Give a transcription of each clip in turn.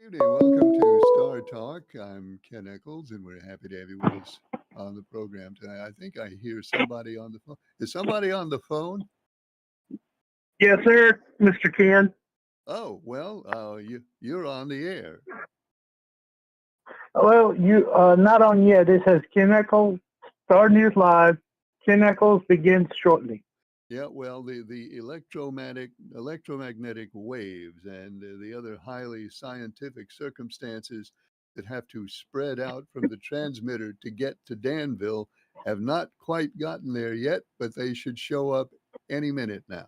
Evening. Welcome to Star Talk. I'm Ken Eccles, and we're happy to have you with us on the program tonight. I think I hear somebody on the phone. Is somebody on the phone? Yes, sir, Mr. Ken. Oh, well, you're on the air. Well, you not on yet. It says Ken Eccles, Star News Live. Ken Eccles begins shortly. Yeah, well, the electromagnetic waves and the other highly scientific circumstances that have to spread out from the transmitter to get to Danville have not quite gotten there yet, but they should show up any minute now.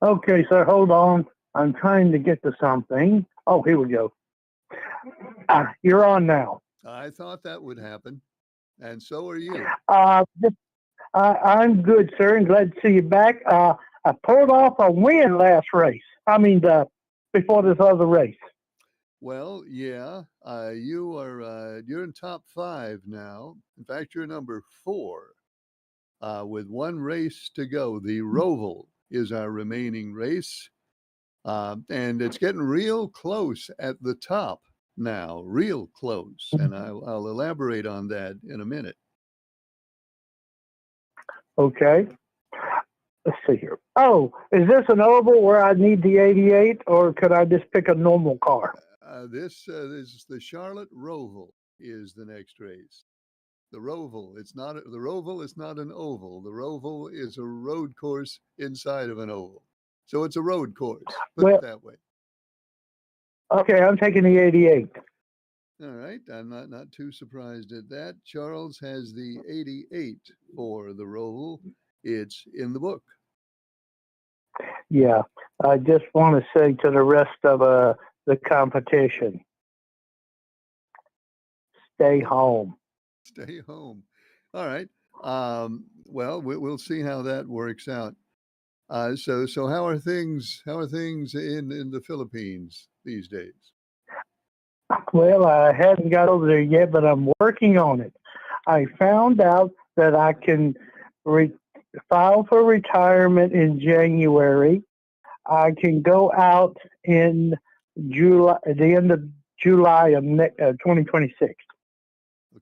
Okay, sir, hold on. I'm trying to get to something. Oh, here we go. You're on now. I thought that would happen, and so are you. Just, I'm good, sir, and glad to see you back. I pulled off a win last race. Before this other race. Well, yeah, you're in top five now. In fact, you're number four with one race to go. The Roval is our remaining race, and it's getting real close at the top now, real close. And I'll elaborate on that in a minute. Okay. Let's see here. Oh, is this an oval where I need the 88, or could I just pick a normal car? This is the Charlotte Roval is the next race. The Roval. The Roval is not an oval. The Roval is a road course inside of an oval. So it's a road course. Put it Well, that way. okay, I'm taking the 88. All right. I'm not too surprised at that. Charles has the 88 for the Roval. It's in the book. Yeah, I just want to say to the rest of the competition, stay home. Stay home. All right. Well, we'll see how that works out. So how are things? How are things in the Philippines these days? Well, I hadn't got over there yet, but I'm working on it. I found out that I can re- file for retirement in January. I can go out in July, at the end of July of 2026.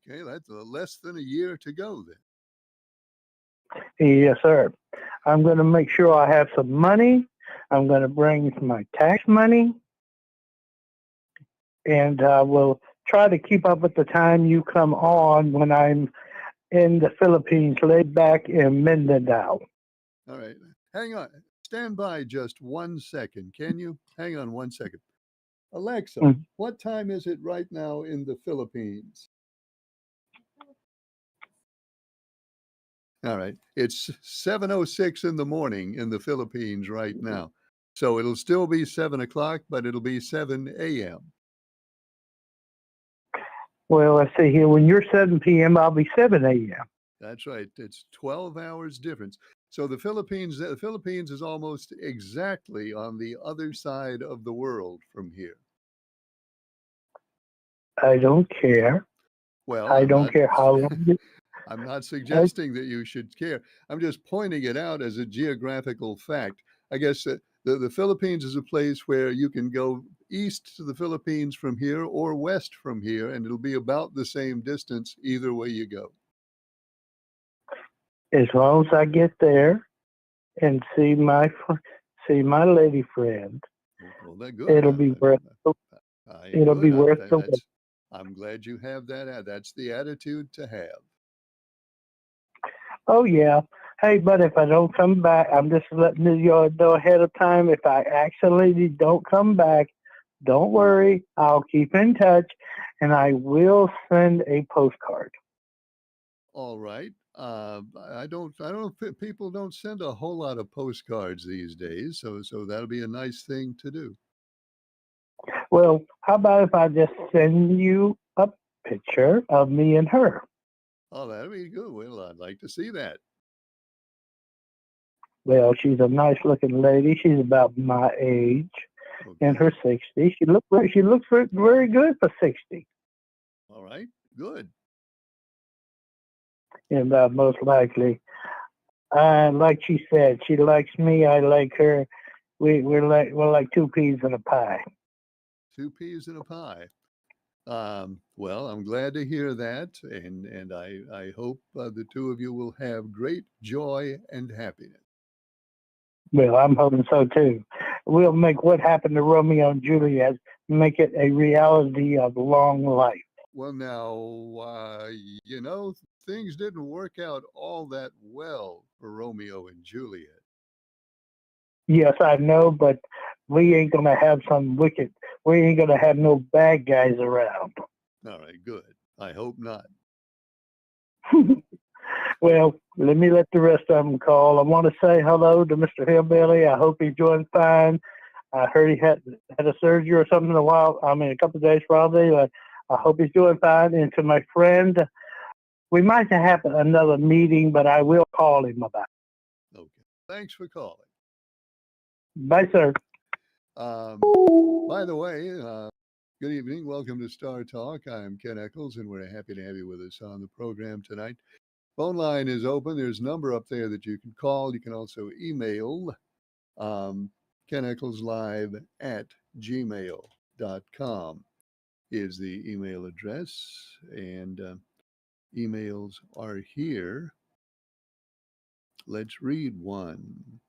Okay, that's less than a year to go then. Yes, sir. I'm going to make sure I have some money. I'm going to bring my tax money, and will try to keep up with the time you come on when I'm in the Philippines, laid back in Mindanao. All right. Hang on. Stand by just 1 second. Can you? Hang on 1 second. Alexa, Mm. what time is it right now in the Philippines? All right. It's 7:06 in the morning in the Philippines right now. So it'll still be 7 o'clock, but it'll be 7 a.m. Well, let's see here. When you're 7 p.m., I'll be 7 a.m. That's right. It's 12 hours difference. So the Philippines is almost exactly on the other side of the world from here. I don't care. Well, I I'm don't not care how long. I'm not I, suggesting that you should care. I'm just pointing it out as a geographical fact. I guess that the Philippines is a place where you can go east to the Philippines from here or west from here, and it'll be about the same distance either way you go. as long as I get there and see my lady friend, Well, that good. it'll be worth the, it'll be Good. worth the wait. I'm glad you have that. That's the attitude to have. Oh yeah. Hey, but if I don't come back, I'm just letting you know ahead of time. If I actually don't come back, don't worry. I'll keep in touch, and I will send a postcard. All right. I don't. People don't send a whole lot of postcards these days, so that'll be a nice thing to do. Well, how about if I just send you a picture of me and her? Oh, that'd be good. Well, I'd like to see that. Well, she's a nice looking lady. She's about my age, in Okay. her 60s. She looks very good for 60. All right. Good. And most likely, like she said, she likes me. I like her. We're like two peas in a pie. 2 peas in a pie. Well, I'm glad to hear that, and I hope the two of you will have great joy and happiness. Well, I'm hoping so too. We'll make what happened to Romeo and Juliet, make it a reality of long life. Well, now, you know, things didn't work out all that well for Romeo and Juliet. Yes, I know, but we ain't gonna have we ain't gonna have no bad guys around. All right, good. I hope not. Well, let me let the rest of them call. I want to say hello to Mr. Hillbilly. I hope he's doing fine. I heard he had a surgery or something a couple of days probably. I hope he's doing fine. And to my friend, we might have another meeting, but I will call him about it. Okay. Thanks for calling. Bye, sir. By the way, good evening. Welcome to Star Talk. I'm Ken Eccles, and we're happy to have you with us on the program tonight. Phone line is open. There's a number up there that you can call. You can also email Ken Eccles Live at gmail.com is the email address, and emails are here. Let's read one.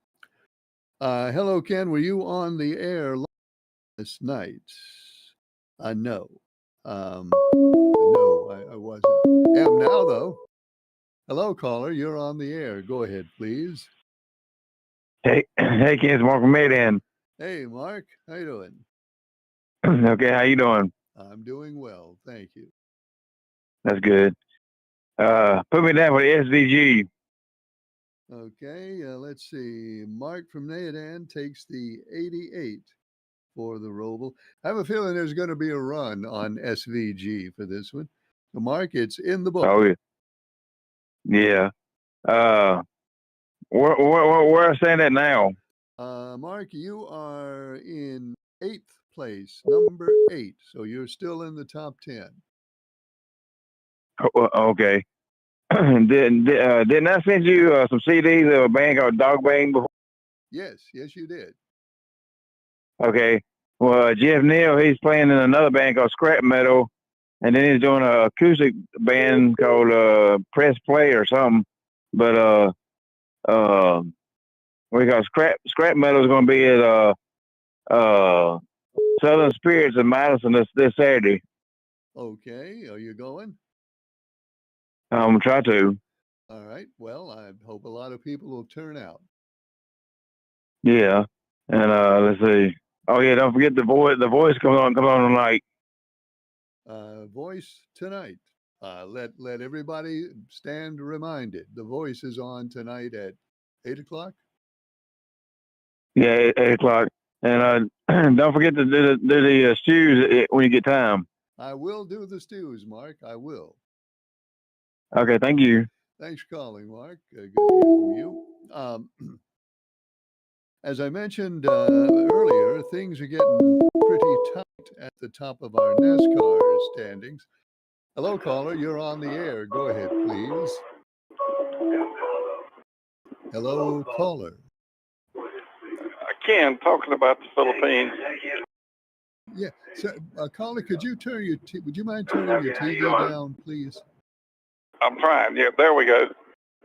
Hello, Ken. Were you on the air last night? No. No, I wasn't. Am now, though. Hello, caller. You're on the air. Go ahead, please. Hey, Ken, it's Mark from Maydan. Hey, Mark. How you doing? Okay, how you doing? I'm doing well. Thank you. That's good. Put me down for the SVG. Okay, let's see. Mark from Nayadan takes the 88 for the Roval. I have a feeling there's going to be a run on SVG for this one. So, Mark, it's in the book. Oh, yeah. Where I stand at now? Mark, you are in 8th place, number 8. So you're still in the top 10. Okay. Didn't I send you some CDs of a band called Dog Bang before? Yes, you did. Okay. Well, Jeff Neal, he's playing in another band called Scrap Metal, and then he's doing an acoustic band called Press Play or something. But we got Scrap Metal is going to be at Southern Spirits in Madison this Saturday. Okay, are you going? I'm gonna try to. All right. Well, I hope a lot of people will turn out. Yeah, and let's see. Oh yeah, don't forget the voice. The voice comes on tonight. Voice tonight. Let everybody stand reminded. The Voice is on tonight at 8:00. Yeah, 8:00. And don't forget to do the stews when you get time. I will do the stews, Mark. I will. Okay, thank you. Thanks for calling, Mark. Good to hear from you. As I mentioned earlier, things are getting pretty tight at the top of our NASCAR standings. Hello, caller. You're on the air. Go ahead, please. Hello, caller. Ken, talking about the Philippines. Yeah, so caller, would you mind turning your TV down, please? I'm trying. Yeah, there we go.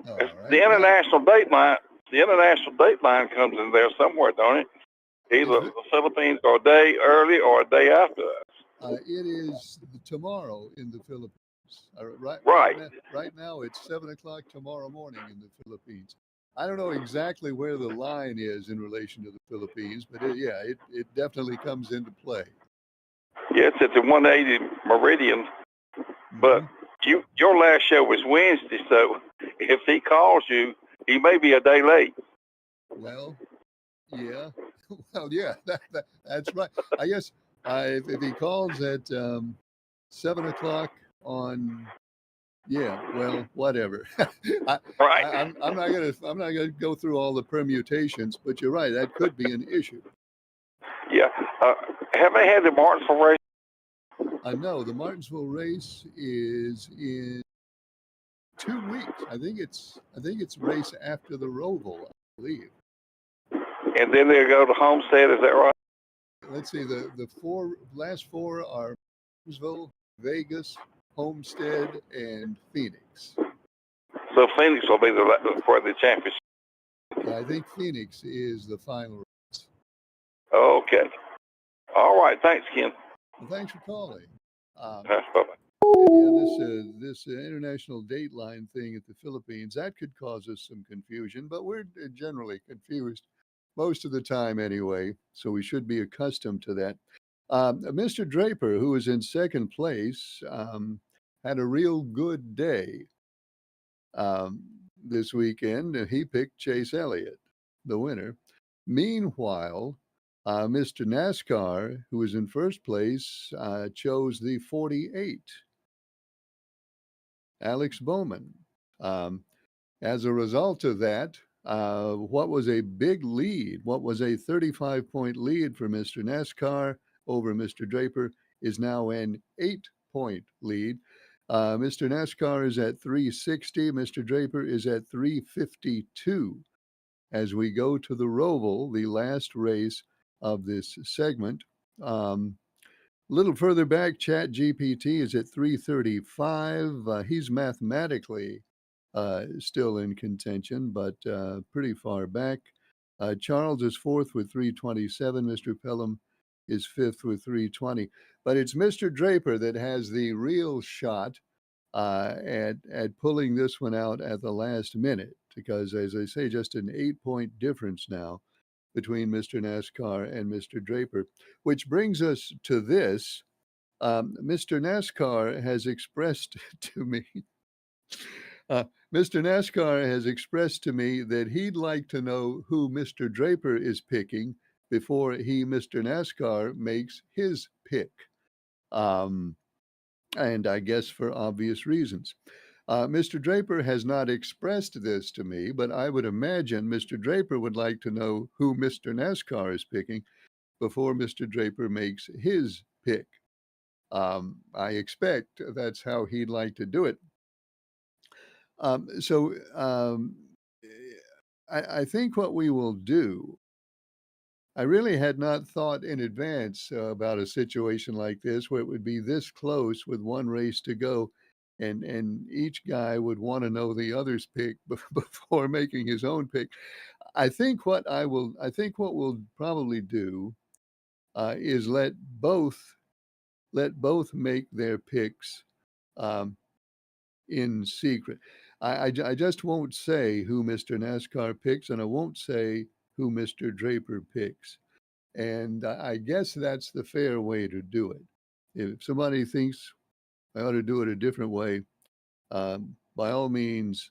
All right. The international date line. The international date line comes in there somewhere, don't it? Either the Philippines or a day early or a day after us. It is tomorrow in the Philippines. Right now, it's 7:00 tomorrow morning in the Philippines. I don't know exactly where the line is in relation to the Philippines, but it definitely comes into play. Yes, it's at 180 meridian. But your last show was Wednesday, so if he calls you, he may be a day late. Well, yeah. Well, yeah, that's right. I guess if he calls at 7:00 on, well, whatever. Right. I'm not gonna go through all the permutations, but you're right. That could be an issue. Yeah. Have they had the Martinsville race? No, the Martinsville race is in 2 weeks. I think it's race after the Roval, I believe. And then they'll go to Homestead. Is that right? let's see, the last four are Martinsville, Vegas, Homestead, and Phoenix. So Phoenix will be for the championship. Yeah, I think Phoenix is the final race. Okay. All right. Thanks, Ken. Well, thanks for calling. Bye-bye. Yeah, this international dateline thing at the Philippines, that could cause us some confusion, but we're generally confused most of the time anyway, so we should be accustomed to that. Mr. Draper, who was in second place, had a real good day this weekend, and he picked Chase Elliott, the winner. Meanwhile, Mr. NASCAR, who was in first place, chose the 48, Alex Bowman. As a result of that, what was a big lead, what was a 35-point lead for Mr. NASCAR over Mr. Draper, is now an 8-point lead. Mr. NASCAR is at 360. Mr. Draper is at 352. As we go to the Roval, the last race of this segment, a little further back, ChatGPT is at 335. He's mathematically still in contention, but pretty far back. Charles is fourth with 327. Mr. Pelham is fifth with 320. But it's Mr. Draper that has the real shot at pulling this one out at the last minute, because, as I say, just an 8-point difference now between Mr. NASCAR and Mr. Draper, which brings us to this. Mr. NASCAR has expressed to me, Mr. NASCAR has expressed to me that he'd like to know who Mr. Draper is picking before he, Mr. NASCAR, makes his pick. And I guess for obvious reasons. Mr. Draper has not expressed this to me, but I would imagine Mr. Draper would like to know who Mr. NASCAR is picking before Mr. Draper makes his pick. I expect that's how he'd like to do it. I think what we will do, I really had not thought in advance about a situation like this where it would be this close with one race to go, and each guy would want to know the other's pick before making his own pick. I think what we'll probably do is let both make their picks in secret. I just won't say who Mr. NASCAR picks, and I won't say who Mr. Draper picks. And I guess that's the fair way to do it. If somebody thinks I ought to do it a different way, by all means,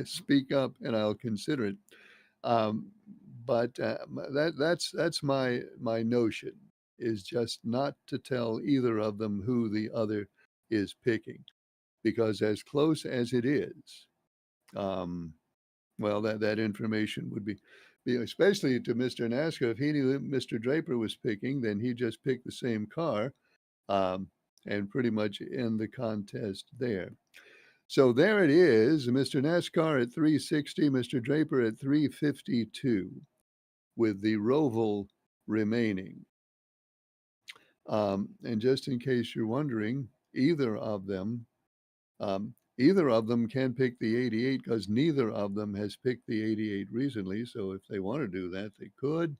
speak up and I'll consider it. But that's my notion, is just not to tell either of them who the other is picking, because as close as it is, well, that information would be, especially to Mr. NASCAR. If he knew Mr. Draper was picking, then he'd just pick the same car and pretty much end the contest there. So there it is, Mr. NASCAR at 360, Mr. Draper at 352, with the Roval remaining. And just in case you're wondering, either of them can pick the 88, because neither of them has picked the 88 recently. So if they want to do that, they could.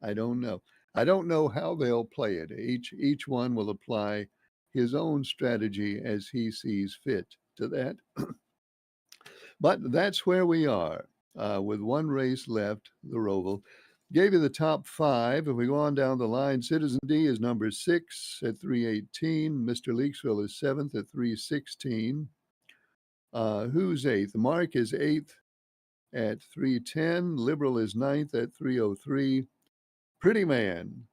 I don't know. I don't know how they'll play it. Each one will apply his own strategy as he sees fit to that. But that's where we are with one race left, the Roval. Gave you the top 5. If we go on down the line, Citizen D is number 6 at 318. Mr. Leaksville is 7th at 316. Who's 8th? Mark is 8th at 310. Liberal is 9th at 303. Pretty Man.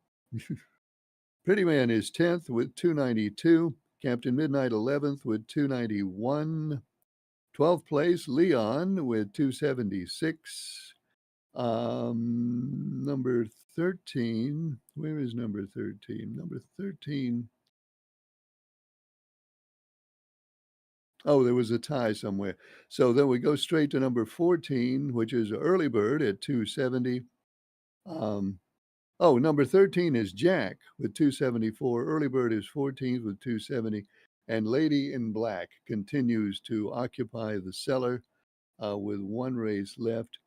Pretty Man is 10th with 292. Captain Midnight 11th with 291. 12th place, Leon with 276. Number 13. Where is number 13? Number 13. Oh, there was a tie somewhere. So then we go straight to number 14, which is Early Bird at 270. Oh, number 13 is Jack with 274. Early Bird is 14th with 270. And Lady in Black continues to occupy the cellar with one race left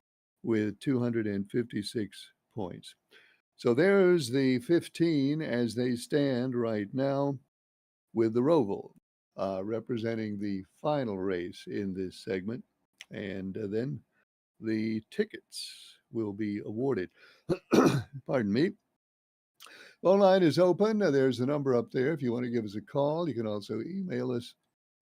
with 256 points. So there's the 15 as they stand right now, with the Roval representing the final race in this segment. And then the tickets will be awarded. Pardon me. Phone line is open. There's a number up there if you want to give us a call. You can also email us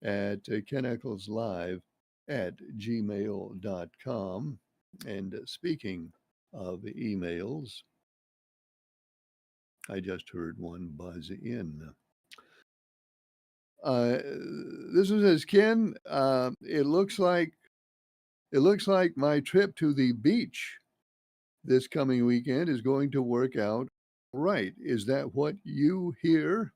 at keneckleslive@gmail.com. And speaking of emails, I just heard one buzz in. This one says, Ken, it looks like my trip to the beach this coming weekend is going to work out right. Is that what you hear?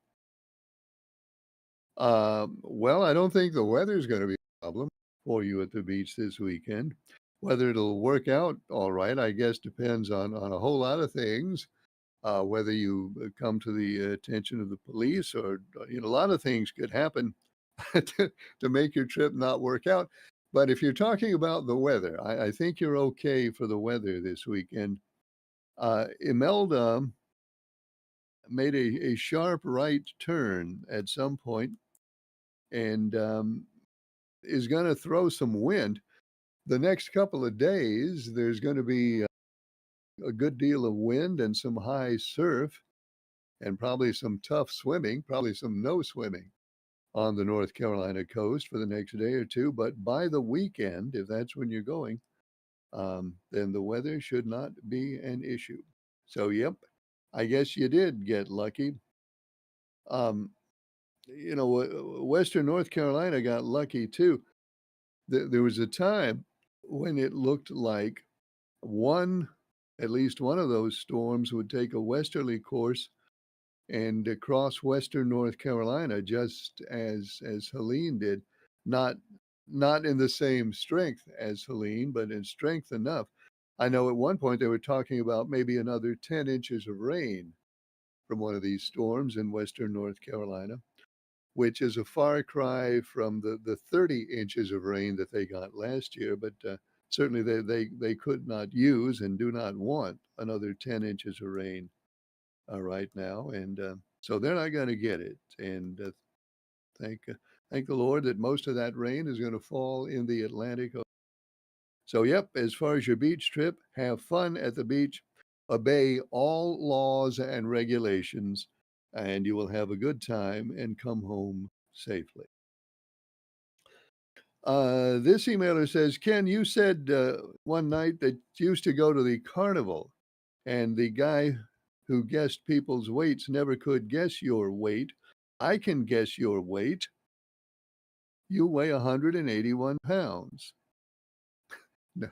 Well, I don't think the weather's going to be a problem for you at the beach this weekend. Whether it'll work out all right, I guess, depends on a whole lot of things. Whether you come to the attention of the police, or a lot of things could happen to make your trip not work out. But if you're talking about the weather, I think you're okay for the weather this weekend. Imelda made a sharp right turn at some point, and is going to throw some wind. The next couple of days, there's going to be a good deal of wind and some high surf, and probably some tough swimming, probably some no swimming on the North Carolina coast for the next day or two. But by the weekend, if that's when you're going, then the weather should not be an issue. So, yep, I guess you did get lucky. Um, Western North Carolina got lucky too. There was a time when it looked like at least one of those storms would take a westerly course and across western North Carolina, just as Helene did. Not not in the same strength as Helene, but in strength enough. I know at one point they were talking about maybe another 10 inches of rain from one of these storms in western North Carolina, which is a far cry from the 30 inches of rain that they got last year. But certainly they could not use and do not want another 10 inches of rain right now, and so they're not going to get it. And thank thank the Lord that most of that rain is going to fall in the Atlantic. So, yep, as far as your beach trip, have fun at the beach, obey all laws and regulations, and you will have a good time and come home safely. This emailer says, Ken, you said one night that you used to go to the carnival, and the guy who guessed people's weights never could guess your weight. I can guess your weight. You weigh 181 pounds. No,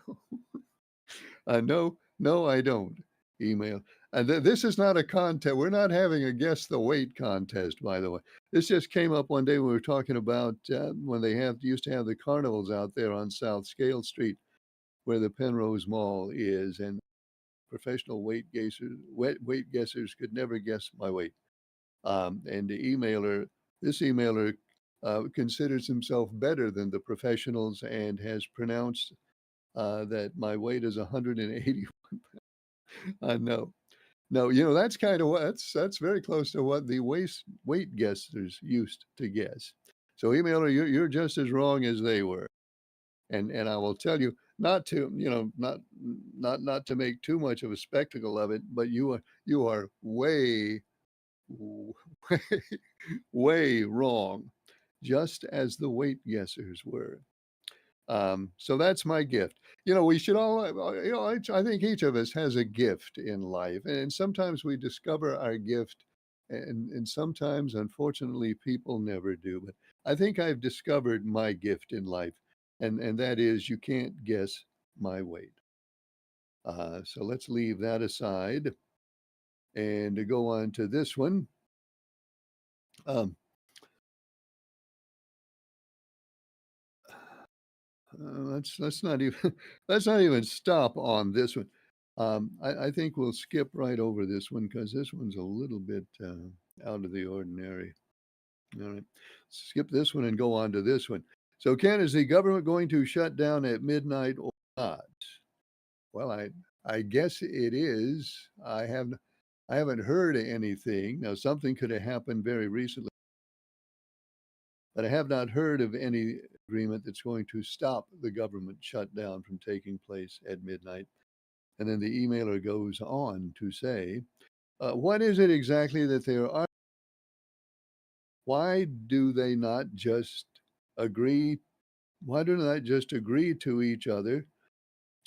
no, I don't. Email. And this is not a contest. We're not having a guess the weight contest, by the way. This just came up one day when we were talking about when they used to have the carnivals out there on South Scale Street, where the Penrose Mall is, and professional weight guessers could never guess my weight. And this emailer considers himself better than the professionals and has pronounced that my weight is 181. No, no, that's kind of that's very close to what the weight guessers used to guess. So, emailer, you're just as wrong as they were. And I will tell you, not to not to make too much of a spectacle of it, but you are way way, way wrong, just as the weight guessers were. So that's my gift. We should all, I think each of us has a gift in life, and sometimes we discover our gift, and sometimes, unfortunately, people never do. But I think I've discovered my gift in life, and that is you can't guess my weight. So let's leave that aside and to go on to this one. Um, let's not even let's not even stop on this one. I think we'll skip right over this one because this one's a little bit out of the ordinary. All right, skip this one and go on to this one. So, Ken, is the government going to shut down at midnight or not? Well, I guess it is. I haven't heard anything. Now, something could have happened very recently, but I have not heard of any agreement that's going to stop the government shutdown from taking place at midnight. And then the emailer goes on to say, what is it exactly that they are? Why do they not just agree? Why do they not just agree to each other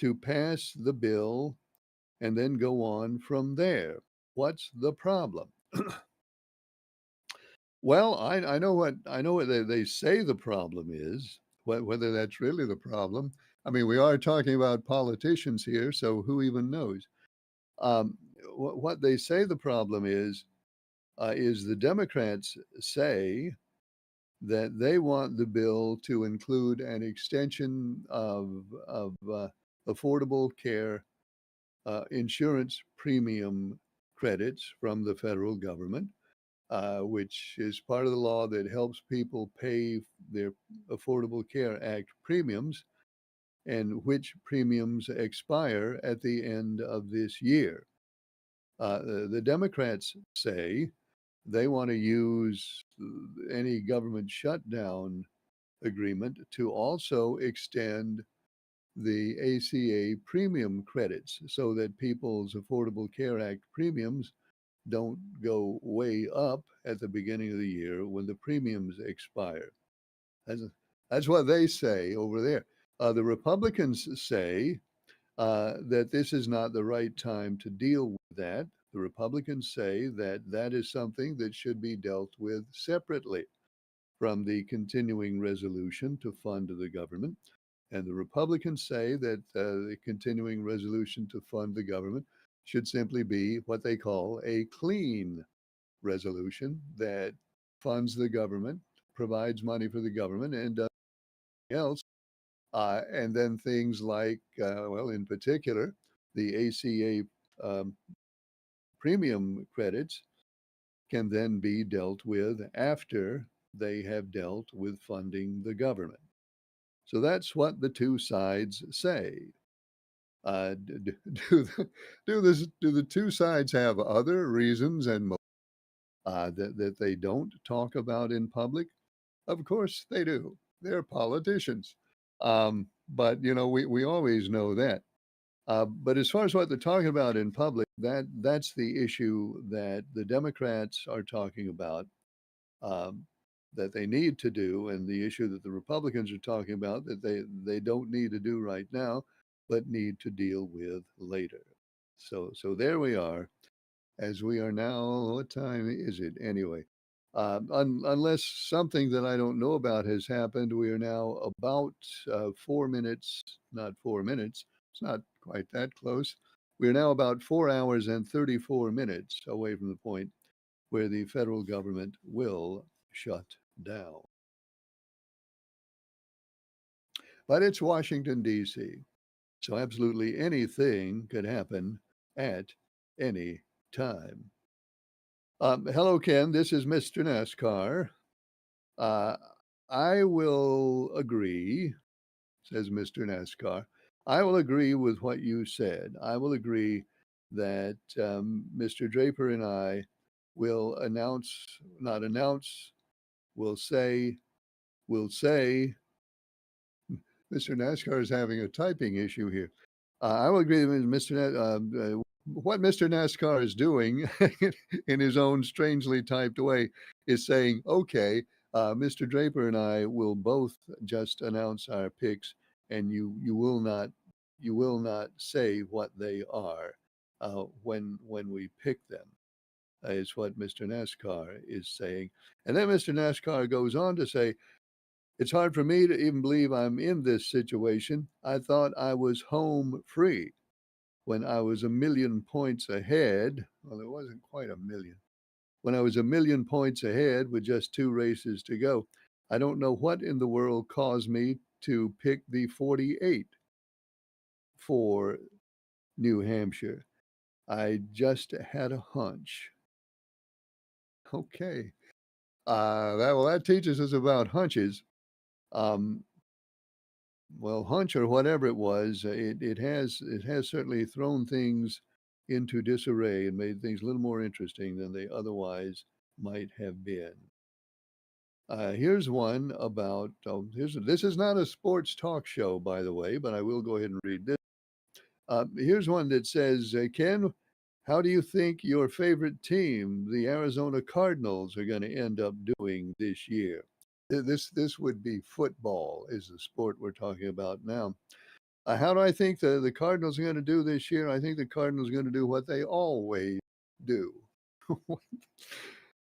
to pass the bill and then go on from there? What's the problem? Well, I know what they say the problem is. Whether that's really the problem, I mean, we are talking about politicians here, so who even knows? Um, what they say the problem is the Democrats say that they want the bill to include an extension of affordable care insurance premium credits from the federal government, which is part of the law that helps people pay their Affordable Care Act premiums, and which premiums expire at the end of this year. The Democrats say they want to use any government shutdown agreement to also extend the ACA premium credits so that people's Affordable Care Act premiums don't go way up at the beginning of the year when the premiums expire. That's, that's what they say over there. The Republicans say that this is not the right time to deal with that. The Republicans say that that is something that should be dealt with separately from the continuing resolution to fund the government. And the Republicans say that the continuing resolution to fund the government should simply be what they call a clean resolution that funds the government, provides money for the government, and does nothing else. And then things like, well, in particular, the ACA premium credits can then be dealt with after they have dealt with funding the government. So that's what the two sides say. Do the two sides have other reasons and that they don't talk about in public? Of course they do. They're politicians. But you know, we always know that. But as far as what they're talking about in public, that's the issue that the Democrats are talking about, um, that they need to do, and the issue that the Republicans are talking about that they don't need to do right now, but need to deal with later. So there we are, as we are now. What time is it anyway? Unless something that I don't know about has happened, we are now about 4 minutes, not 4 minutes, it's not quite that close. We are now about 4 hours and 34 minutes away from the point where the federal government will shut down. But it's Washington, D.C., so absolutely anything could happen at any time. Hello, Ken. This is Mr. NASCAR. Uh, I will agree, says Mr. NASCAR. I will agree with what you said. I will agree that Mr. Draper and I will not announce, will say, Mr. NASCAR is having a typing issue here. I will agree with what Mr. NASCAR is doing in his own strangely typed way is saying, okay, Mr. Draper and I will both just announce our picks, and you will not say what they are when we pick them. Is what Mr. NASCAR is saying. And then Mr. NASCAR goes on to say, it's hard for me to even believe I'm in this situation. I thought I was home free when I was a million points ahead. Well, it wasn't quite a million. When I was a million points ahead with just 2 races to go. I don't know what in the world caused me to pick the 48 for New Hampshire. I just had a hunch. Okay. That teaches us about hunches. Um, well, hunch or whatever it was, it has certainly thrown things into disarray and made things a little more interesting than they otherwise might have been. Here's one about. This is not a sports talk show, by the way, but I will go ahead and read this. Here's one that says, Ken, how do you think your favorite team, the Arizona Cardinals, are going to end up doing this year? This would be football, is the sport we're talking about now. How do I think the Cardinals are going to do this year? I think the Cardinals are going to do what they always do,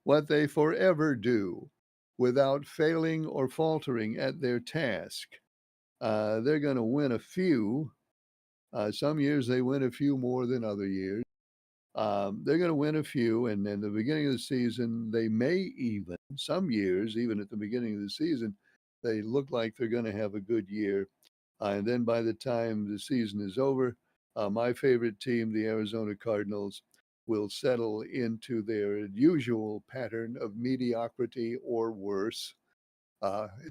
what they forever do, without failing or faltering at their task. They're going to win a few. Some years they win a few more than other years. They're going to win a few, and in the beginning of the season, they may even, some years, even at the beginning of the season, they look like they're going to have a good year. And then by the time the season is over, my favorite team, the Arizona Cardinals, will settle into their usual pattern of mediocrity or worse.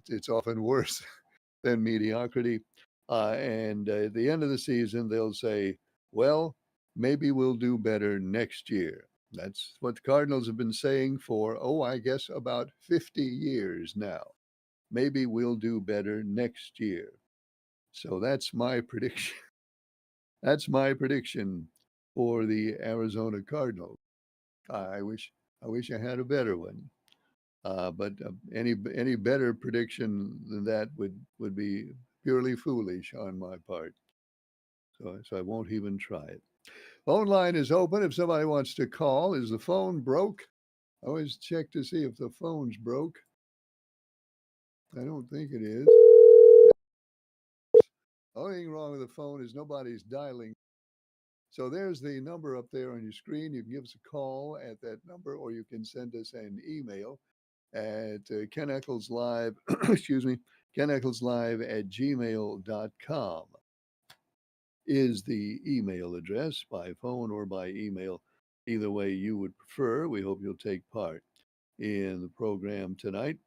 It's often worse than mediocrity. And at the end of the season, they'll say, well, maybe we'll do better next year. That's what the Cardinals have been saying for, I guess about 50 years now. Maybe we'll do better next year. So that's my prediction. That's my prediction for the Arizona Cardinals. I wish I had a better one. But any better prediction than that would be purely foolish on my part. So I won't even try it. Phone line is open if somebody wants to call. Is the phone broke? I always check to see if the phone's broke. I don't think it is. The only thing wrong with the phone is nobody's dialing. So there's the number up there on your screen. You can give us a call at that number, or you can send us an email at Ken Eccles Live, excuse me, Ken Eccles Live at gmail.com is the email address, by phone or by email. Either way you would prefer. We hope you'll take part in the program tonight.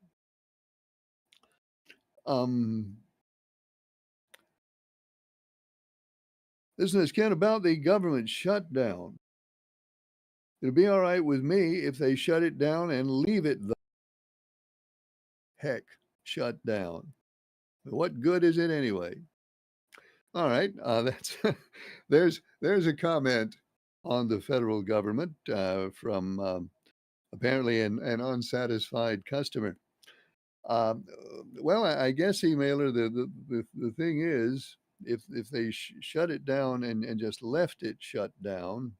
Listen, it's Ken, about the government shutdown. It'll be all right with me if they shut it down and leave it the heck shut down. What good is it anyway? All right, that's there's a comment on the federal government from apparently an unsatisfied customer. Well, I guess, emailer, the thing is, if they shut it down and just left it shut down,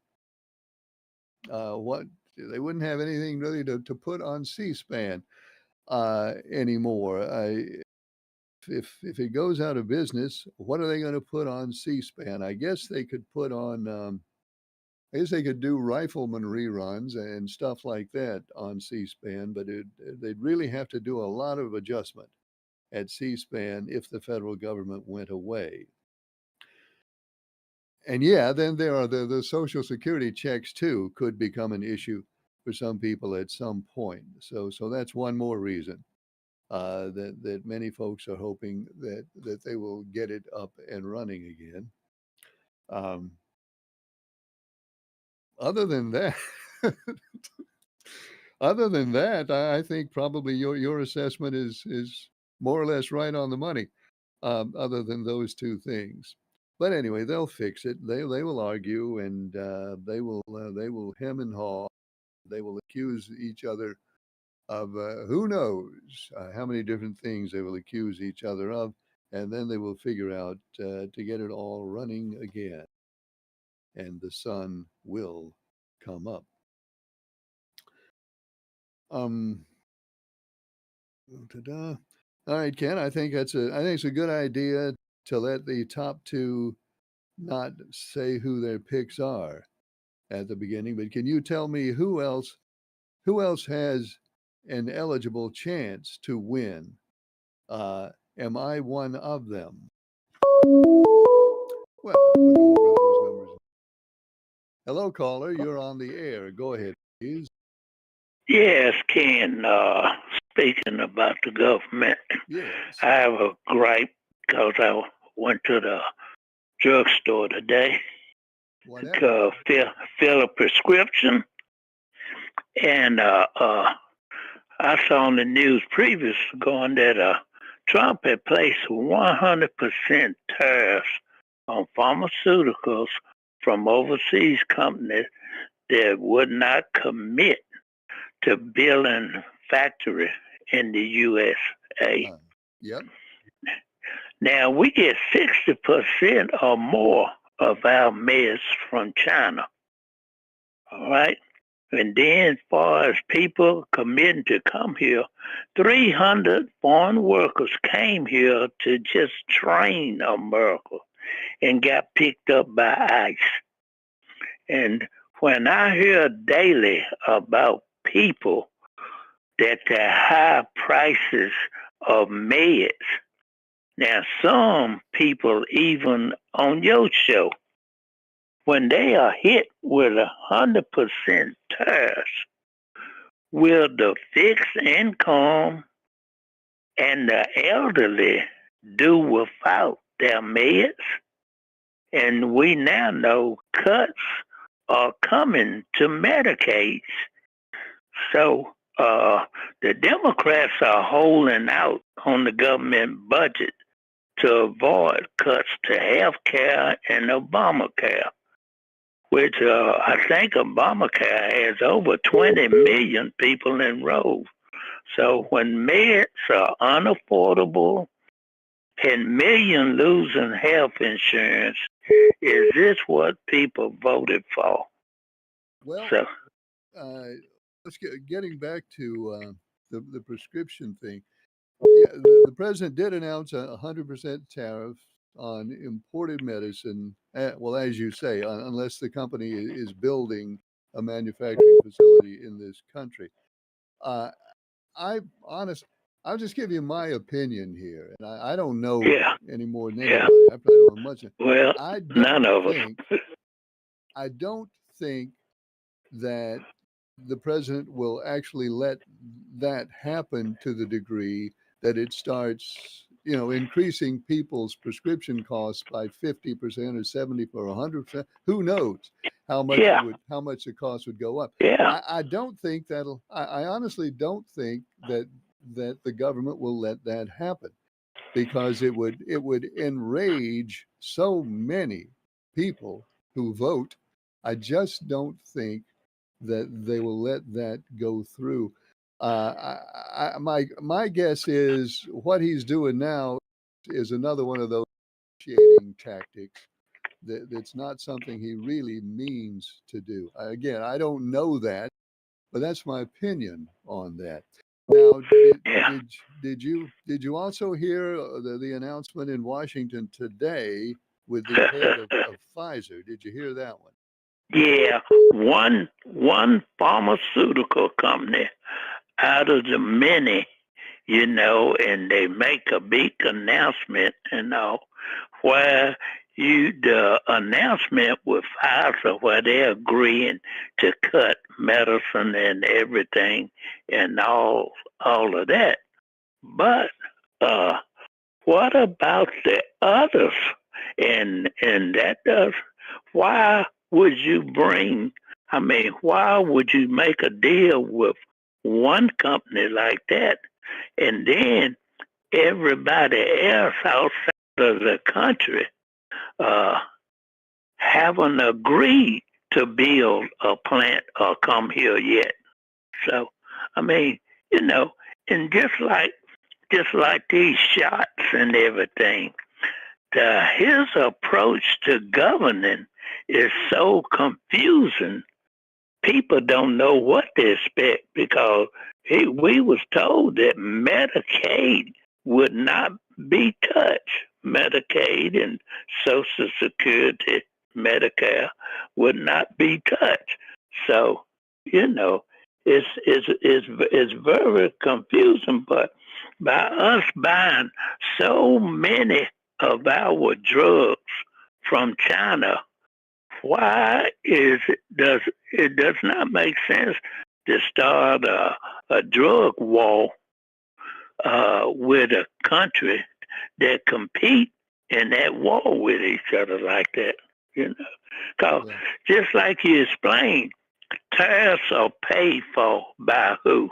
what they wouldn't have anything really to put on C-SPAN anymore. If it goes out of business, what are they going to put on C-SPAN? I guess they could put on. I guess they could do rifleman reruns and stuff like that on C-SPAN, but they'd really have to do a lot of adjustment at C-SPAN if the federal government went away. And yeah, then there are the Social Security checks too could become an issue for some people at some point. So that's one more reason that many folks are hoping that they will get it up and running again. Other than that, I think probably your assessment is more or less right on the money. Other than those two things, but anyway, they'll fix it. They will argue, and they will hem and haw. They will accuse each other of who knows how many different things they will accuse each other of, and then they will figure out to get it all running again, and the sun will come up. Ta-da. All right, Ken. I think it's a good idea to let the top two not say who their picks are at the beginning. But can you tell me who else has an eligible chance to win? Am I one of them? Well, I'll go over those numbers. Hello, caller. You're on the air. Go ahead, please. Yes, Ken. Speaking about the government, Yes. I have a gripe because I went to the drugstore today What happened? to fill a prescription, and I saw on the news previous going that Trump had placed 100% tariffs on pharmaceuticals from overseas companies that would not commit to building factory in the USA. Yep. Now we get 60% or more of our meds from China. All right. And then as far as people committing to come here, 300 foreign workers came here to just train America and got picked up by ICE. And when I hear daily about people that the high prices of meds, now some people even on your show, when they are hit with 100% tariffs, will the fixed income and the elderly do without their meds? And we now know cuts are coming to Medicaid. So the Democrats are holding out on the government budget to avoid cuts to health care and Obamacare, which I think Obamacare has over 20 million people enrolled. So when meds are unaffordable and millions losing health insurance, is this what people voted for? Well, So, let's getting back to the prescription thing. Yeah, the president did announce a 100% tariff on imported medicine. Well, as you say, unless the company is building a manufacturing facility in this country. Uh, I'll just give you my opinion here, and I don't know yeah, any more than yeah. anybody. I probably don't know much. Well, I none don't of think us. I don't think that the president will actually let that happen to the degree that it starts, increasing people's prescription costs by 50% or 70 or 100%. Who knows how much Yeah, how much the cost would go up. yeah, I don't think I honestly don't think that the government will let that happen, because it would enrage so many people who vote. I just don't think that they will let that go through. My guess is what he's doing now is another one of those negotiating tactics that's not something he really means to do. Again, I don't know that, but that's my opinion on that. Now, yeah. did you also hear the announcement in Washington today with the head of Pfizer? Did you hear that one? Yeah, one pharmaceutical company out of the many, and they make a big announcement, where the announcement with Pfizer, where they're agreeing to cut medicine and everything and all of that. But what about the others? And that does. Why would you why would you make a deal with one company like that, and then everybody else outside of the country haven't agreed to build a plant or come here yet? So, I mean, you know, and just like these shots and everything, his approach to governing is so confusing. People don't know what to expect, because we was told that Medicaid would not be touched. Medicaid and Social Security, Medicare would not be touched. So, it's very confusing. But by us buying so many of our drugs from China, why does not make sense to start a drug war with a country that compete in that war with each other like that, you know? Because just like you explained, tariffs are paid for by who?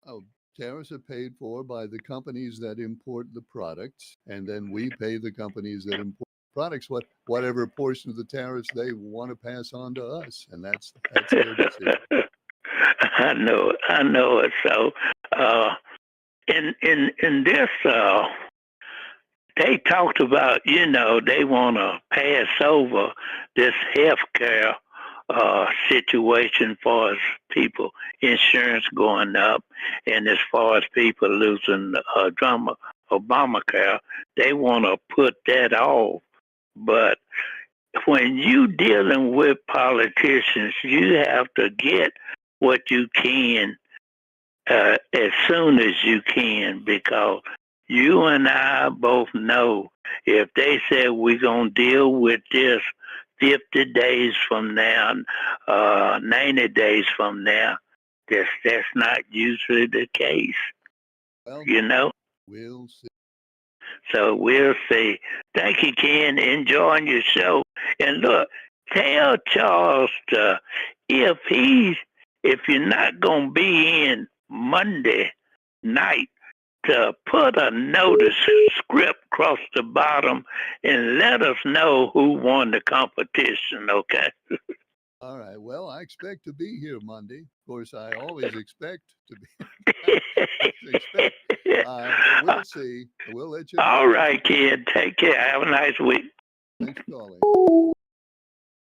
Oh, tariffs are paid for by the companies that import the products, and then we pay the companies that import products whatever portion of the tariffs they want to pass on to us, and that's their decision. I know it. So, in this, they talked about, they want to pass over this health care situation for as people, insurance going up, and as far as people losing Obamacare, they want to put that off. But when you dealing with politicians, you have to get what you can as soon as you can, because you and I both know if they said we're going to deal with this 50 days from now, 90 days from now, that's not usually the case, Well, we'll see. So we'll see. Thank you, Ken. Enjoying your show. And look, tell Charles if you're not going to be in Monday night, to put a notice script across the bottom and let us know who won the competition, okay? All right. Well, I expect to be here Monday. Of course, I always expect to be. But we'll see. We'll let you know. All right, kid. Take care. Have a nice week. Thanks for calling.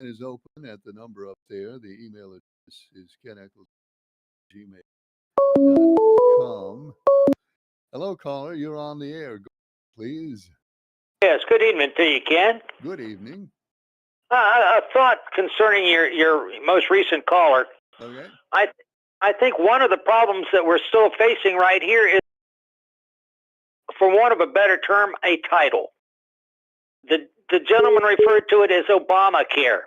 It is open at the number up there. The email address is keneccles@gmail.com. Hello, caller. You're on the air. Go, please. Yes, good evening to you, Ken. Good evening. A thought concerning your most recent caller. Okay. I think one of the problems that we're still facing right here is, for want of a better term, a title. The gentleman referred to it as Obamacare.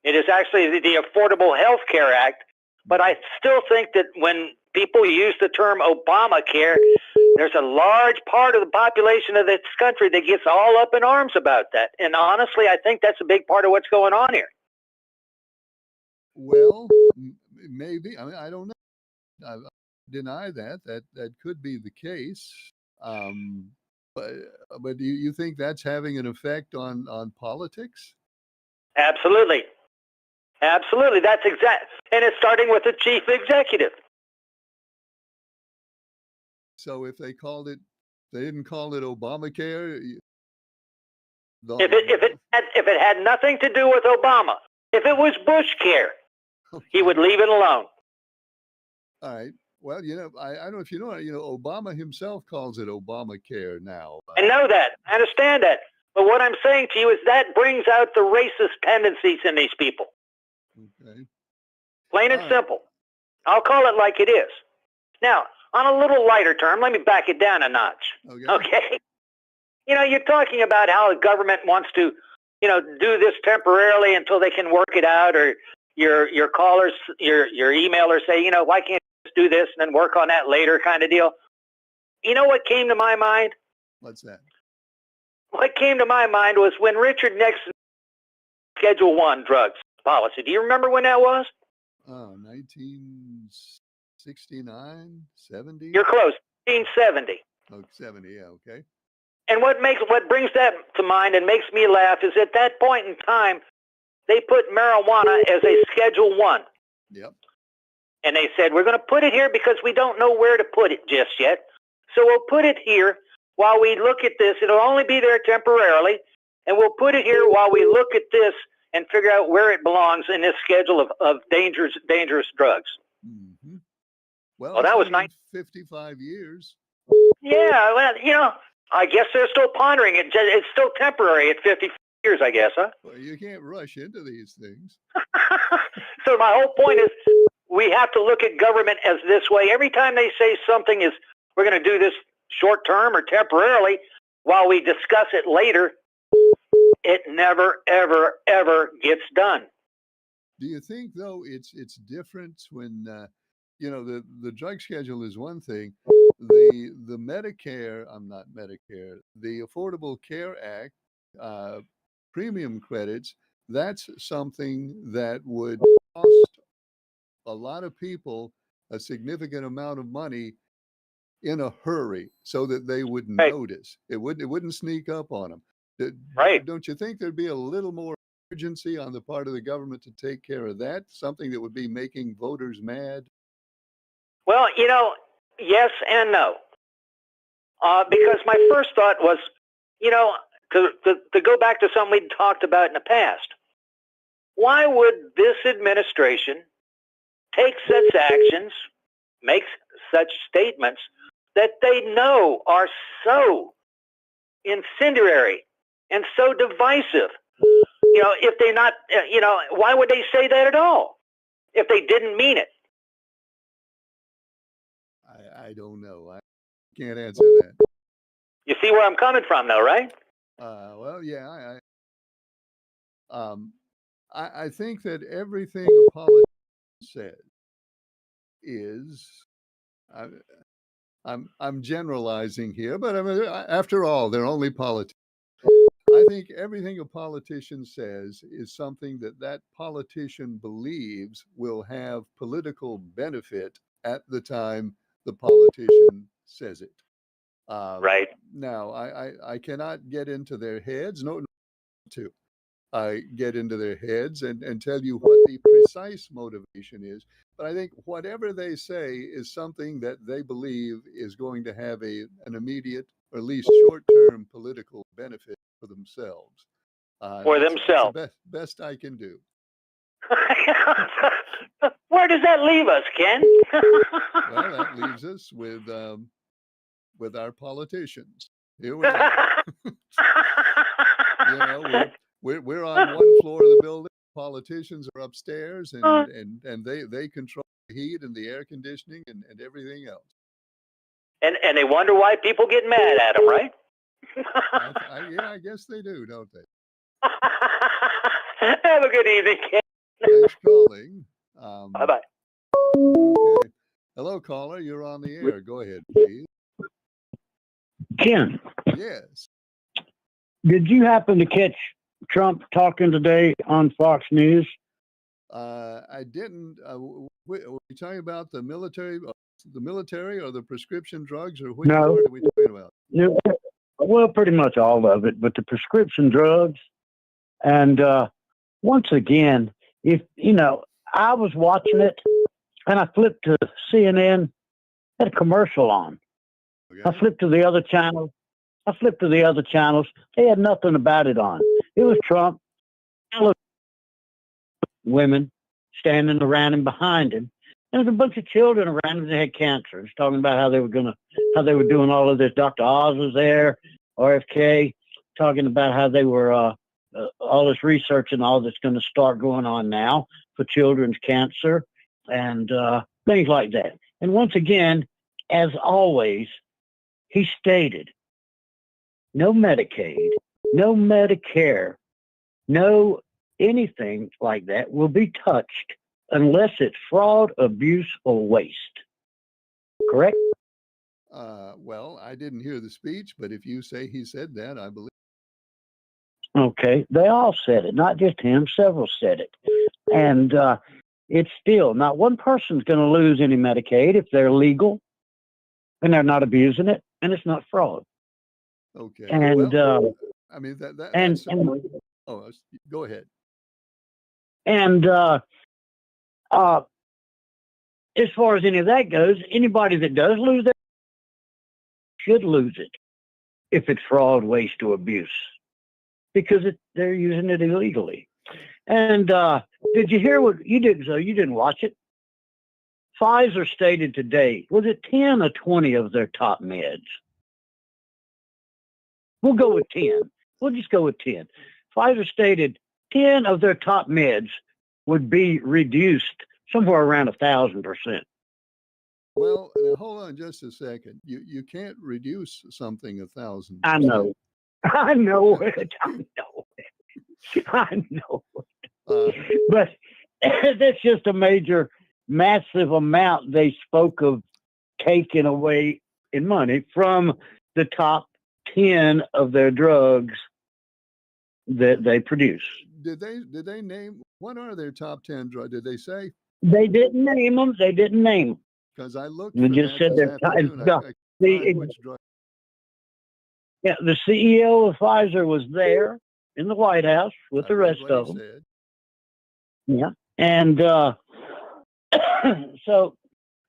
It is actually the Affordable Health Care Act, but I still think that when people use the term Obamacare, there's a large part of the population of this country that gets all up in arms about that. And honestly, I think that's a big part of what's going on here. Well, maybe. I mean, I don't know. I deny that. That could be the case. But do you think that's having an effect on politics? Absolutely. Absolutely. That's exact. And it's starting with the chief executive. So if they didn't call it Obamacare. If it had nothing to do with Obama, if it was Bush care, he would leave it alone. All right. Well, I don't know if you know, Obama himself calls it Obamacare now. I know that. I understand that. But what I'm saying to you is that brings out the racist tendencies in these people. Okay. Plain and simple. I'll call it like it is. Now, on a little lighter term, let me back it down a notch. Okay? You're talking about how the government wants to, do this temporarily until they can work it out, or your callers, your emailers say, why can't you just do this and then work on that later kind of deal. You know what came to my mind? What's that? What came to my mind was when Richard Nixon Schedule I drugs policy. Do you remember when that was? 1969, 70? You're close. 1970. Oh, 70, yeah, okay. And what brings that to mind and makes me laugh is at that point in time, they put marijuana as a Schedule I. Yep. And they said, we're going to put it here because we don't know where to put it just yet. So we'll put it here while we look at this. It'll only be there temporarily. And we'll put it here while we look at this and figure out where it belongs in this schedule of dangerous drugs. Mm-hmm. Well, that was 55 years. Yeah, well, I guess they're still pondering it. It's still temporary at 50 years, I guess, huh? Well, you can't rush into these things. So my whole point is we have to look at government as this way. Every time they say something is, we're going to do this short term or temporarily while we discuss it later, it never, ever, ever gets done. Do you think though it's different when the drug schedule is one thing, the Medicare, I'm not Medicare, the Affordable Care Act, uh, premium credits, that's something that would cost a lot of people a significant amount of money in a hurry so that they would Right. notice. It wouldn't sneak up on them. Right. Don't you think there'd be a little more urgency on the part of the government to take care of that? Something that would be making voters mad? Well, yes and no. Because my first thought was, to go back to something we'd talked about in the past. Why would this administration take such actions, make such statements that they know are so incendiary and so divisive? If they're not, why would they say that at all if they didn't mean it? I don't know. I can't answer that. You see where I'm coming from, though, right? Well, yeah. I think that everything a politician says is. I'm generalizing here, but I mean, after all, they're only politicians. I think everything a politician says is something that politician believes will have political benefit at the time the politician says it. Right. Now, I cannot get into their heads. No, to get into their heads and tell you what the precise motivation is. But I think whatever they say is something that they believe is going to have an immediate or at least short-term political benefit for themselves. For That's themselves. the best I can do. Where does that leave us, Ken? Well, that leaves us with our politicians. Here we are. We're on one floor of the building. Politicians are upstairs, and they control the heat and the air conditioning and everything else. And they wonder why people get mad at them, right? Yeah, I guess they do, don't they? Have a good evening, Ken. Thanks for calling. Bye-bye. Okay. Hello, caller. You're on the air. Go ahead, please. Ken, Yes. did you happen to catch Trump talking today on Fox News? I didn't. Were you talking about the military or the prescription drugs, or which No. part are we talking about? No, well, pretty much all of it, but the prescription drugs. And once again, I was watching it and I flipped to CNN, had a commercial on. Okay. I flipped to the other channels. They had nothing about it on. It was Trump, women standing around him behind him. There was a bunch of children around him that had cancer. He's talking about how they were doing all of this. Dr. Oz was there, RFK, talking about how they were all this research and all that's going to start going on now for children's cancer and things like that. And once again, as always, he stated, no Medicaid, no Medicare, no anything like that will be touched unless it's fraud, abuse, or waste. Correct? Well, I didn't hear the speech, but if you say he said that, I believe. Okay. They all said it, not just him. Several said it. And it's still not one person's going to lose any Medicaid if they're legal and they're not abusing it and it's not fraud. Okay. And well, I mean that's go ahead. And as far as any of that goes, anybody that does lose that should lose it if it's fraud, waste, or abuse, because they're using it illegally. And did you hear what you didn't? So you didn't watch it. Pfizer stated today, was it 10 or 20 of their top meds? We'll go with 10. We'll just go with 10. Pfizer stated 10 of their top meds would be reduced somewhere around 1,000%. Well, now hold on just a second. You can't reduce something 1,000%. I know. I know it. I know it. I know, Uh, but that's just a major, massive amount they spoke of taking away in money from the top 10 of their drugs that they produce. did they name what are their top 10 drugs? Did they say? They didn't name them. They didn't name them. Because I looked They for just that said this they're afternoon. I couldn't find which drug. yeah, the CEO of Pfizer was there in the White House with I the read rest what of he them. said. Yeah. And so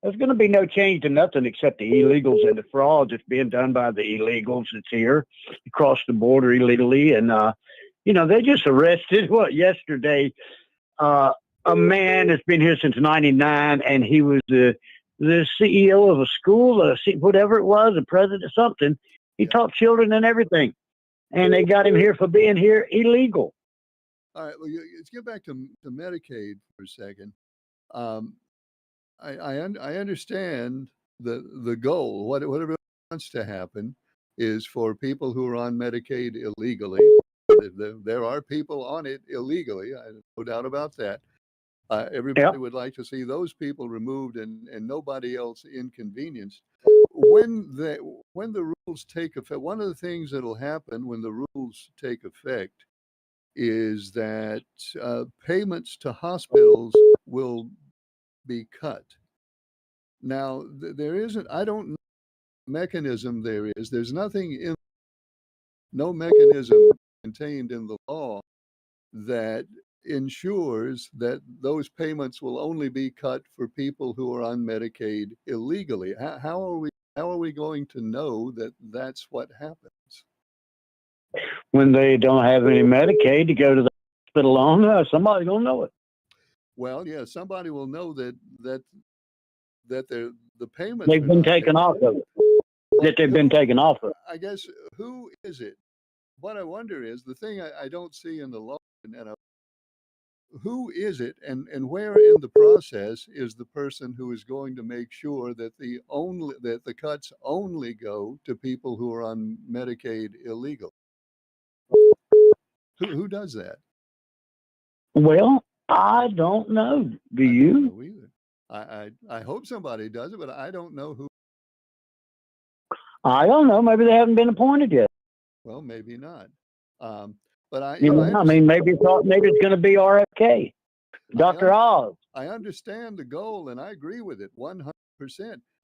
there's going to be no change to nothing except the illegals and the fraud that's being done by the illegals that's here across the border illegally. And, they just arrested, yesterday, a man that's been here since 99, and he was the CEO of a school, whatever it was, a president or something. He taught children and everything. And they got him here for being here illegal. All right. Well, let's get back to Medicaid for a second. I understand the goal. Whatever wants to happen is for people who are on Medicaid illegally. There are people on it illegally. I have no doubt about that. Everybody would like to see those people removed and nobody else inconvenienced. When the rules take effect, one of the things that'll happen when the rules take effect is that payments to hospitals will be cut. Now, there isn't, I don't know what mechanism there is. There's no mechanism contained in the law that ensures that those payments will only be cut for people who are on Medicaid illegally. How are we going to know that that's what happens? When they don't have any Medicaid to go to the hospital on, somebody's going to know it. Well, yeah, somebody will know that the payments They've been taken off of it. That they've been taken off of it. I guess, who is it? What I wonder is the thing I don't see in the law, and who is it, and where in the process is the person who is going to make sure that the cuts only go to people who are on Medicaid illegal? Who does that? Well, I don't know. Do I you? don't know either. I hope somebody does it, but I don't know who. I don't know. Maybe they haven't been appointed yet. Well, maybe not. But I mean, maybe it's going to be RFK, Dr. Oz. I understand the goal, and I agree with it 100%.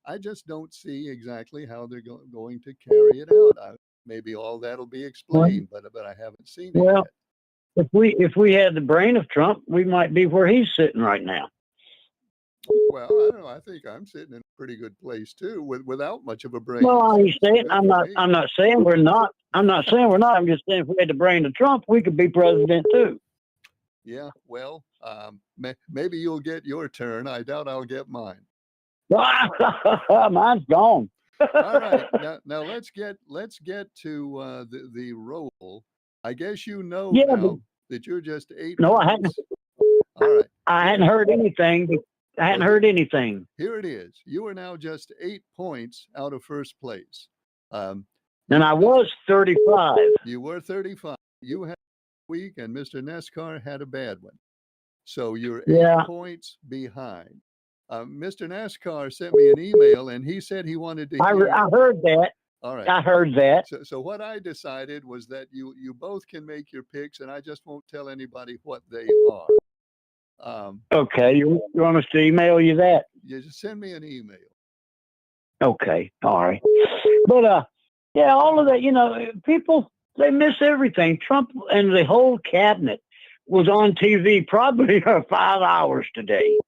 I just don't see exactly how they're going to carry it out. Maybe all that'll be explained, but I haven't seen it yet. If we had the brain of Trump, we might be where he's sitting right now. Well, I don't know. I think I'm sitting in a pretty good place too, without much of a brain. Well, I'm not saying we're not. I'm not saying we're not. I'm just saying if we had the brain of Trump, we could be president too. Yeah. Well, maybe you'll get your turn. I doubt I'll get mine. Mine's gone. All right. Now let's get to the roll. I guess now that you're just 8. No, I hadn't. All right. I hadn't heard anything. I hadn't heard anything. Here it is. You are now just 8 points out of first place. And I was 35. You were 35. You had a week, and Mr. NASCAR had a bad one. So you're 8 points behind. Mr. NASCAR sent me an email, and he said he wanted to hear. I heard that. All right. I heard that. So what I decided was that you both can make your picks, and I just won't tell anybody what they are. Okay. You want us to email you that? You just send me an email. Okay. All right. But, all of that, people, they miss everything. Trump and the whole cabinet was on TV probably 5 hours today.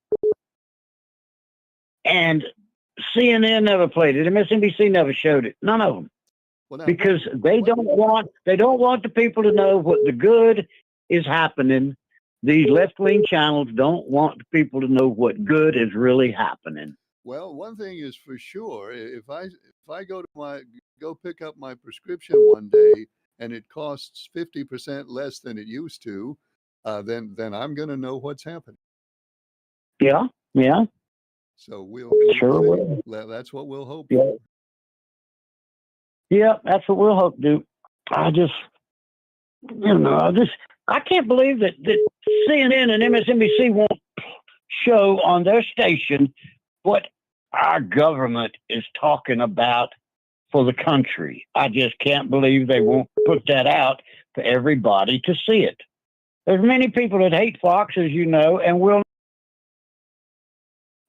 And CNN never played it. MSNBC never showed it. None of them. Well, now, because they don't want the people to know what the good is happening. These left-wing channels don't want people to know what good is really happening. Well, one thing is for sure, if I go pick up my prescription one day and it costs 50% less than it used to, then I'm going to know what's happening. Yeah. So we'll sure will. That's what we'll hope. Yeah. Yeah, that's what we'll hope to do. I just I can't believe that CNN and MSNBC won't show on their station what our government is talking about for the country. I just can't believe they won't put that out for everybody to see it. There's many people that hate Fox, as you know, and will,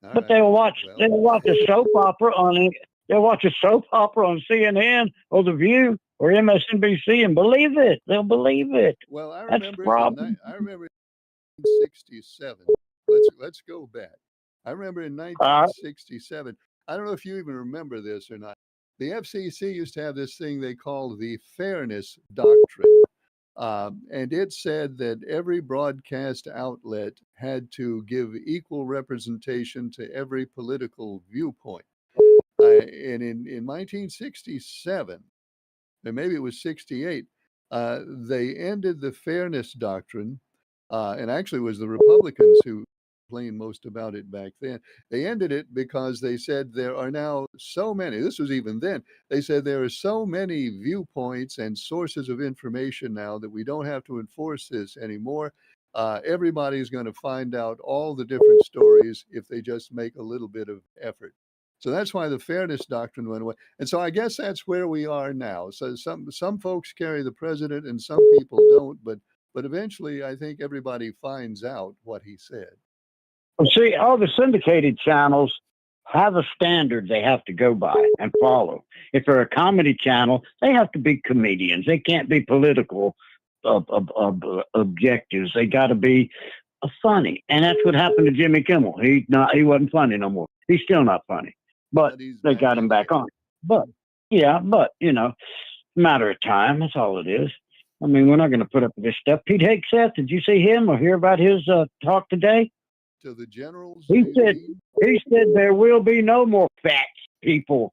All but right. they'll watch Well, a soap opera on they'll watch a soap opera on CNN or The View or MSNBC and believe it. They'll believe it. well, I That's the remember problem. I remember in 1967. Let's go back. I remember in 1967. I don't know if you even remember this or not. The FCC used to have this thing they called the Fairness Doctrine. And it said that every broadcast outlet had to give equal representation to every political viewpoint. And in 1967, and maybe it was 68, they ended the Fairness Doctrine. And actually, it was the Republicans who complained most about it back then. They ended it because they said there are now so many, this was even then, they said there are so many viewpoints and sources of information now that we don't have to enforce this anymore. Everybody's going to find out all the different stories if they just make a little bit of effort. So that's why the Fairness Doctrine went away. And so I guess that's where we are now. So some folks carry the president and some people don't, but eventually I think everybody finds out what he said. Well, see, all the syndicated channels have a standard they have to go by and follow. If they're a comedy channel, they have to be comedians. They can't be political objectives. They got to be funny. And that's what happened to Jimmy Kimmel. He wasn't funny no more. He's still not funny. But they got him back on. But matter of time. That's all it is. I mean, we're not going to put up with this stuff. Pete Hegseth, did you see him or hear about his talk today? To the generals, he said there will be no more fat people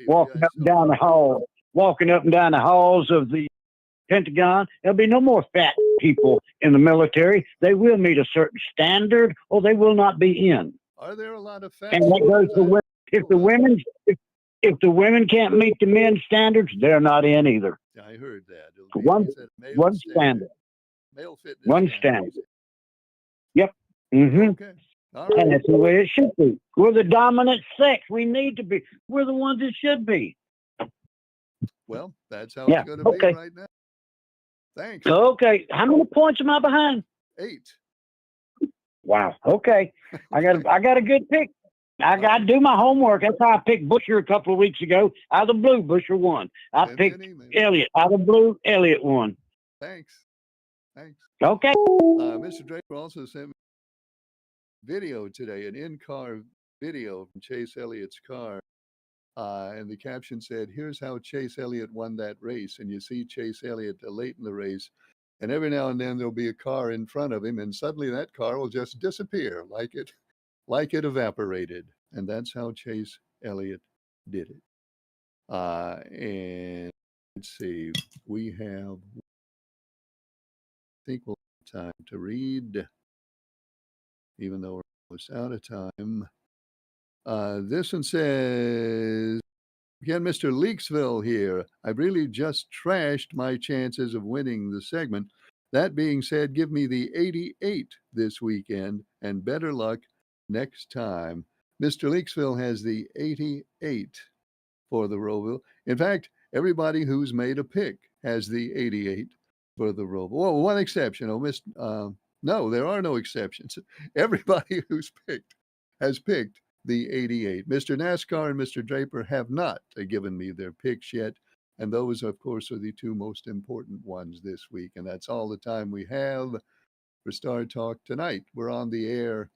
walking up and down the hall, walking up and down the halls of the Pentagon. There'll be no more fat people in the military. They will meet a certain standard, or they will not be in. Are there a lot of fat? And that goes to women. If the women can't meet the men's standards, they're not in either. I heard that. One standard. Male fitness. One standard. Yep. Mm-hmm. Okay. All right. And that's the way it should be. We're the dominant sex. We need to be. We're the ones that should be. Well, that's how it's going to be right now. Thanks. Okay. How many points am I behind? 8. Wow. Okay. I got a good pick. I got to do my homework. That's how I picked Busher a couple of weeks ago. Out of the blue, Busher won. I picked Elliott. Out of the blue, Elliott won. Thanks. Okay. Mr. Draper also sent me video today, an in-car video from Chase Elliott's car. And the caption said, "Here's how Chase Elliott won that race." And you see Chase Elliott late in the race. And every now and then there'll be a car in front of him, and suddenly that car will just disappear like it evaporated. And that's how Chase Elliott did it. And let's see, we have, I think we'll have time to read, even though we're almost out of time. This one says, again, Mr. Leaksville here. I've really just trashed my chances of winning the segment. That being said, give me the 88 this weekend and better luck next time. Mr. Leaksville has the 88 for the Rowville. In fact, everybody who's made a pick has the 88 for the Rowville. Well, one exception. No, there are no exceptions. Everybody who's picked has picked the 88. Mr. NASCAR and Mr. Draper have not given me their picks yet. And those, of course, are the two most important ones this week. And that's all the time we have for Star Talk tonight. We're on the air,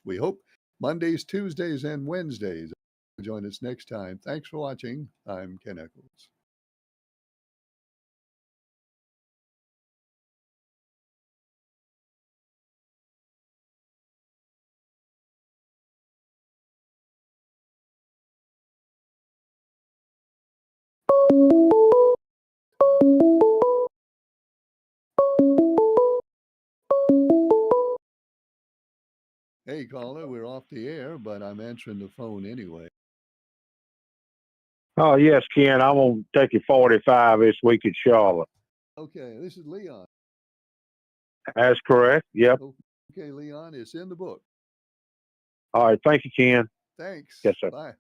we hope, Mondays, Tuesdays, and Wednesdays. Join us next time. Thanks for watching. I'm Ken Echols. Hey, caller, we're off the air, but I'm answering the phone anyway. Oh, yes, Ken. I'm going to take you 45 this week at Charlotte. Okay, this is Leon. That's correct. Yep. Okay, Leon, it's in the book. All right. Thank you, Ken. Thanks. Yes, sir. Bye.